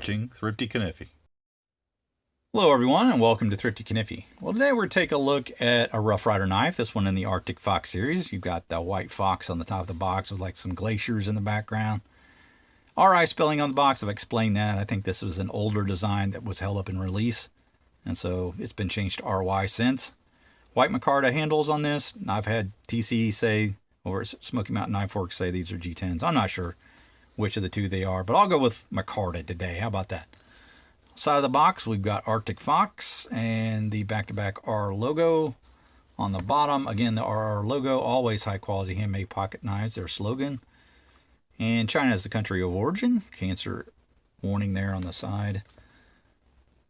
watching Thrifty Kaniffy. Hello everyone and welcome to Thrifty Kaniffy. Well, today we're going to take a look at a Rough Rider knife, this one in the Arctic Fox series. You've got the white fox on the top of the box with like some glaciers in the background. RI spelling on the box, I've explained that. I think this was an older design that was held up in release, and so it's been changed to RY since. White micarta handles on this. I've had TC say, or Smoky Mountain Knife Works say these are G10s. I'm not sure which of the two they are, but I'll go with micarta today. How about that? Side of the box, we've got Arctic Fox and the back-to-back R logo. On the bottom, again, the RR logo, always high-quality handmade pocket knives, their slogan. And China is the country of origin. Cancer warning there on the side.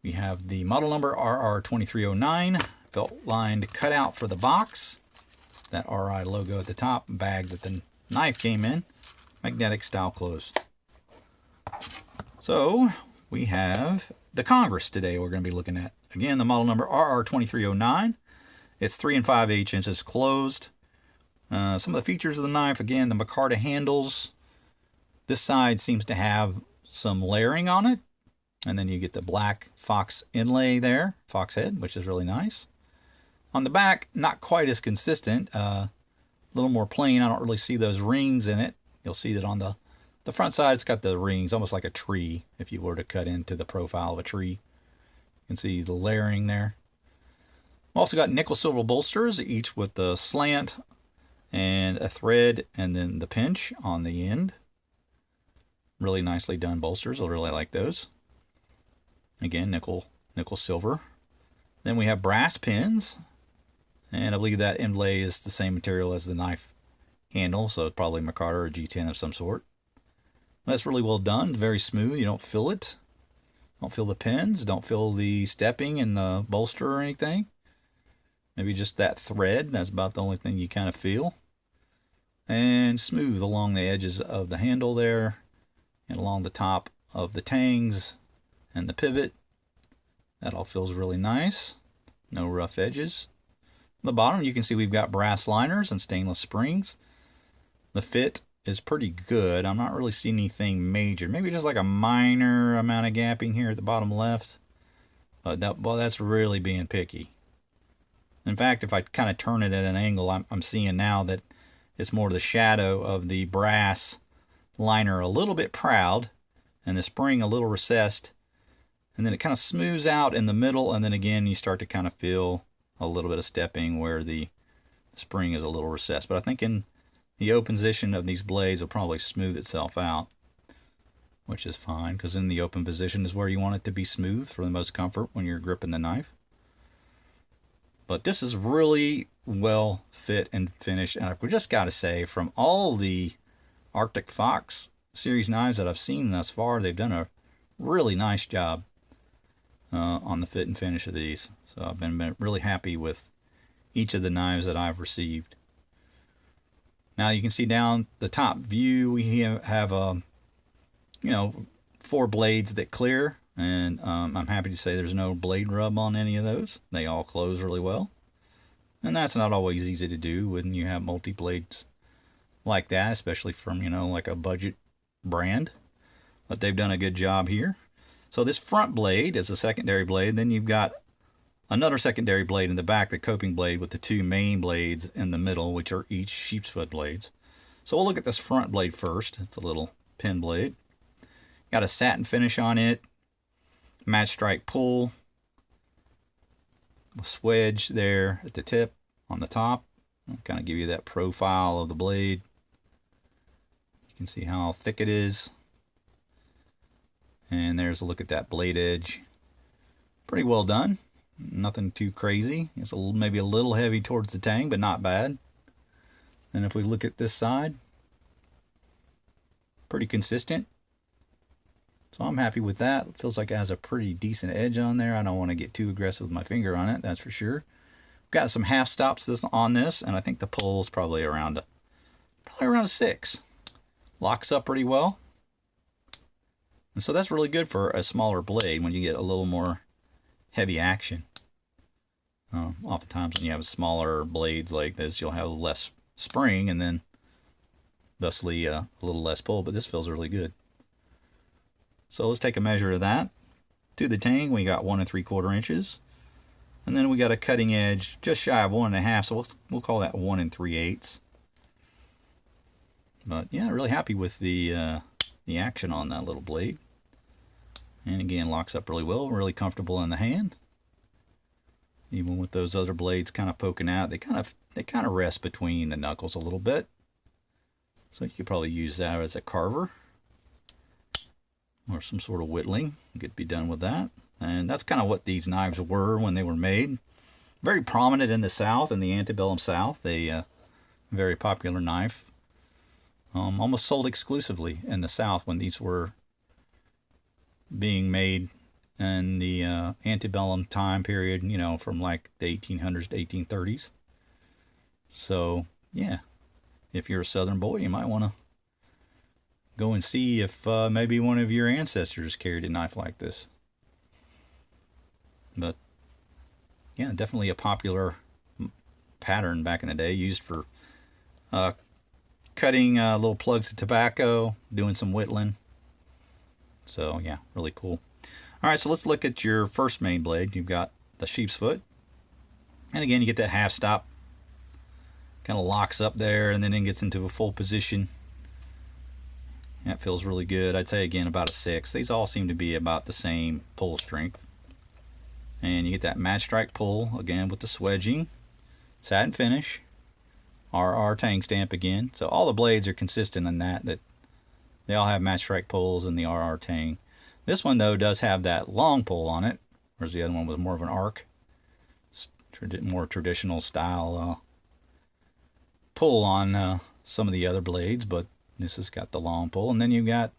We have the model number RR2309, belt-lined cutout for the box. That RI logo at the top, bag that the knife came in. Magnetic style close. So we have the Congress today we're going to be looking at. Again, the model number RR2309. It's 3 5/8 inches closed. Some of the features of the knife, again, the micarta handles. This side seems to have some layering on it. And then you get the black fox inlay there, fox head, which is really nice. On the back, not quite as consistent. A little more plain. I don't really see those rings in it. You'll see that on the front side, it's got the rings, almost like a tree, if you were to cut into the profile of a tree. You can see the layering there. Also got nickel silver bolsters, each with the slant and a thread, and then the pinch on the end. Really nicely done bolsters. I really like those. Again, nickel silver. Then we have brass pins, and I believe that inlay is the same material as the knife handle, so it's probably micarta or a G10 of some sort. That's really well done, very smooth. You don't feel it. Don't feel the pins, don't feel the stepping in the bolster or anything. Maybe just that thread, that's about the only thing you kind of feel. And smooth along the edges of the handle there, and along the top of the tangs and the pivot. That all feels really nice. No rough edges. On the bottom, you can see we've got brass liners and stainless springs. The fit is pretty good. I'm not really seeing anything major. Maybe just like a minor amount of gapping here at the bottom left. But that's really being picky. In fact, if I kind of turn it at an angle, I'm seeing now that it's more the shadow of the brass liner a little bit proud, and the spring a little recessed, and then it kind of smooths out in the middle, and then again you start to kind of feel a little bit of stepping where the spring is a little recessed. But I think in the open position of these blades will probably smooth itself out, which is fine, because in the open position is where you want it to be smooth for the most comfort when you're gripping the knife. But this is really well fit and finished, and I've just got to say, from all the Arctic Fox series knives that I've seen thus far, they've done a really nice job on the fit and finish of these. So I've been really happy with each of the knives that I've received. Now you can see down the top view we have 4 blades that clear, and I'm happy to say there's no blade rub on any of those. They all close really well, and that's not always easy to do when you have multi blades like that, especially from like a budget brand. But they've done a good job here. So this front blade is a secondary blade. Then you've got another secondary blade in the back, the coping blade, with the 2 main blades in the middle, which are each sheepsfoot blades. So we'll look at this front blade first. It's a little pin blade. Got a satin finish on it, match strike pull, a swedge there at the tip on the top. I'll kind of give you that profile of the blade. You can see how thick it is. And there's a look at that blade edge. Pretty well done. Nothing too crazy. It's maybe a little heavy towards the tang, but not bad. And if we look at this side, pretty consistent. So I'm happy with that. It feels like it has a pretty decent edge on there. I don't want to get too aggressive with my finger on it, that's for sure. Got some half stops on this, and I think the pull is probably around a 6. Locks up pretty well. And so that's really good for a smaller blade when you get a little more heavy action. Oftentimes when you have smaller blades like this, you'll have less spring and then thusly a little less pull, but this feels really good. So let's take a measure of that. To the tang, we got 1 3/4 inches. And then we got a cutting edge just shy of 1 1/2, so we'll call that 1 3/8. But yeah, really happy with the action on that little blade. And again, locks up really well, really comfortable in the hand. Even with those other blades kind of poking out, they kind of rest between the knuckles a little bit. So you could probably use that as a carver or some sort of whittling. You could be done with that. And that's kind of what these knives were when they were made. Very prominent in the South, in the antebellum South. A very popular knife. Almost sold exclusively in the South when these were being made in the antebellum time period, you know, from like the 1800s to 1830s. So, yeah, if you're a Southern boy, you might want to go and see if maybe one of your ancestors carried a knife like this. But yeah, definitely a popular pattern back in the day, used for cutting little plugs of tobacco, doing some whittling. So yeah, really cool. All right, so let's look at your first main blade. You've got the sheepsfoot, and again, you get that half stop, kind of locks up there, and then it gets into a full position. That feels really good. I'd say again about a 6. These all seem to be about the same pull strength. And you get that match strike pull again with the swedging, satin finish, RR tang stamp again. So all the blades are consistent in that they all have match strike pulls and the RR tang. This one though does have that long pull on it, whereas the other one was more of an arc, more traditional style pull on some of the other blades, but this has got the long pull. And then you've got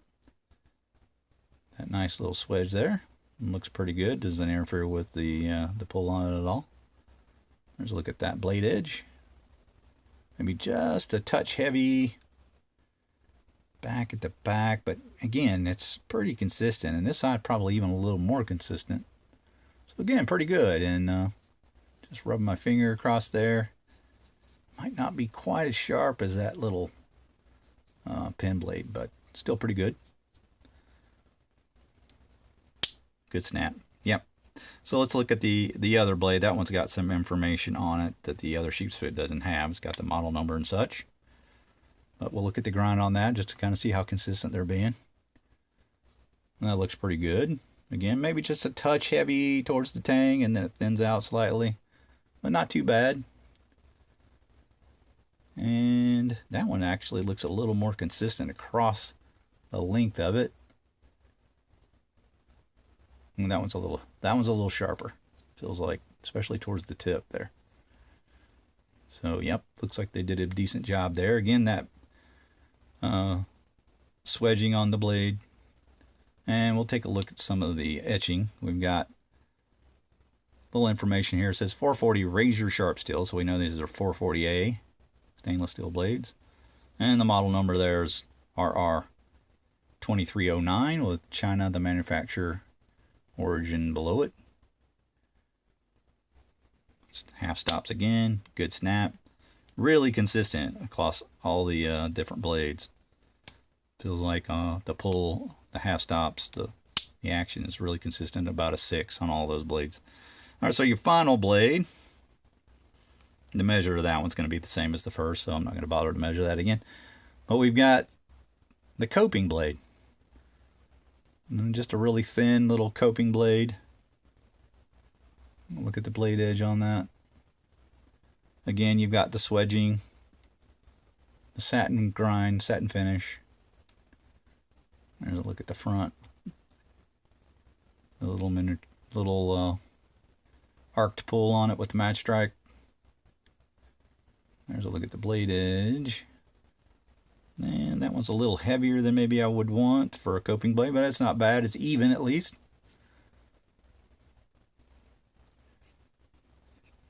that nice little swedge there. It looks pretty good. Doesn't interfere with the pull on it at all. Let's look at that blade edge. Maybe just a touch heavy back at the back, but again, it's pretty consistent. And this side probably even a little more consistent. So again, pretty good. And just rubbing my finger across there. Might not be quite as sharp as that little pen blade, but still pretty good. Good snap. Yep. So let's look at the other blade. That one's got some information on it that the other sheepsfoot doesn't have. It's got the model number and such. But we'll look at the grind on that just to kind of see how consistent they're being. And that looks pretty good. Again, maybe just a touch heavy towards the tang and then it thins out slightly. But not too bad. And that one actually looks a little more consistent across the length of it. And that one's a little sharper. Feels like, especially towards the tip there. So, yep, looks like they did a decent job there. Again, that swedging on the blade. And we'll take a look at some of the etching. We've got a little information here. It says 440 razor sharp steel, so we know these are 440A stainless steel blades. And the model number there is RR2309 with China, the manufacturer, origin below it. Half stops again, good snap, really consistent across all the different blades. Feels like the pull, the half stops, the action is really consistent, about a 6 on all those blades. All right, so your final blade, the measure of that one's going to be the same as the first, so I'm not going to bother to measure that again. But we've got the coping blade. And just a really thin little coping blade. Look at the blade edge on that. Again, you've got the swedging, the satin grind, satin finish. There's a look at the front. A little arced pull on it with the match strike. There's a look at the blade edge. And that one's a little heavier than maybe I would want for a coping blade, but it's not bad. It's even at least.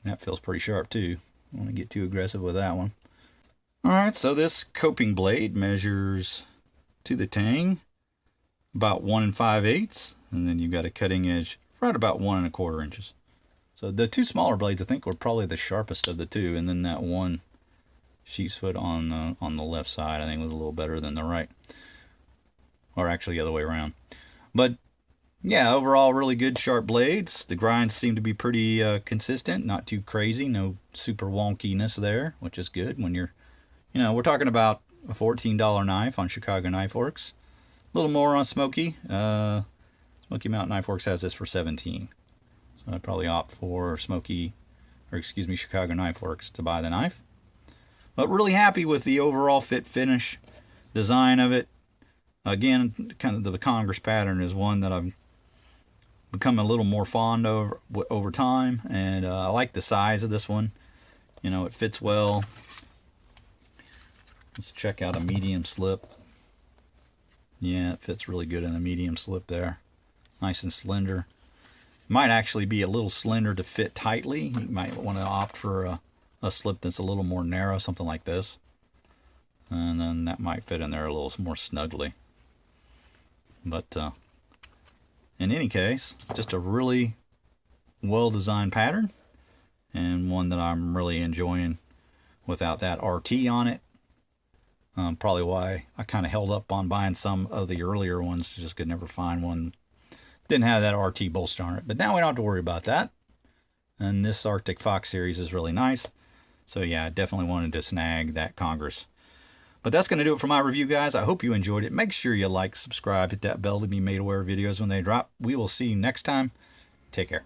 That feels pretty sharp too. I don't want to get too aggressive with that one. Alright, so this coping blade measures to the tang about 1 5/8, and then you've got a cutting edge right about 1 1/4 inches. So the two smaller blades I think were probably the sharpest of the two, and then that one sheepsfoot on the left side I think was a little better than the right, or actually the other way around. But yeah, overall really good sharp blades. The grinds seem to be pretty consistent, not too crazy, no super wonkiness there, which is good when you're, we're talking about a $14 knife on Chicago Knife Works. A little more on Smoky. Smoky Mountain Knife Works has this for $17. So I'd probably opt for Chicago Knife Works to buy the knife. But really happy with the overall fit, finish, design of it. Again, kind of the Congress pattern is one that I've become a little more fond of over time, and I like the size of this one. It fits well. Let's check out a medium slip. Yeah, it fits really good in a medium slip there. Nice and slender. Might actually be a little slender to fit tightly. You might want to opt for a slip that's a little more narrow, something like this. And then that might fit in there a little more snugly. But in any case, just a really well-designed pattern, and one that I'm really enjoying without that RT on it. Probably why I kind of held up on buying some of the earlier ones. Just could never find one. Didn't have that RT bolster on it. But now we don't have to worry about that. And this Arctic Fox series is really nice. So yeah, I definitely wanted to snag that Congress. But that's going to do it for my review, guys. I hope you enjoyed it. Make sure you like, subscribe, hit that bell to be made aware of videos when they drop. We will see you next time. Take care.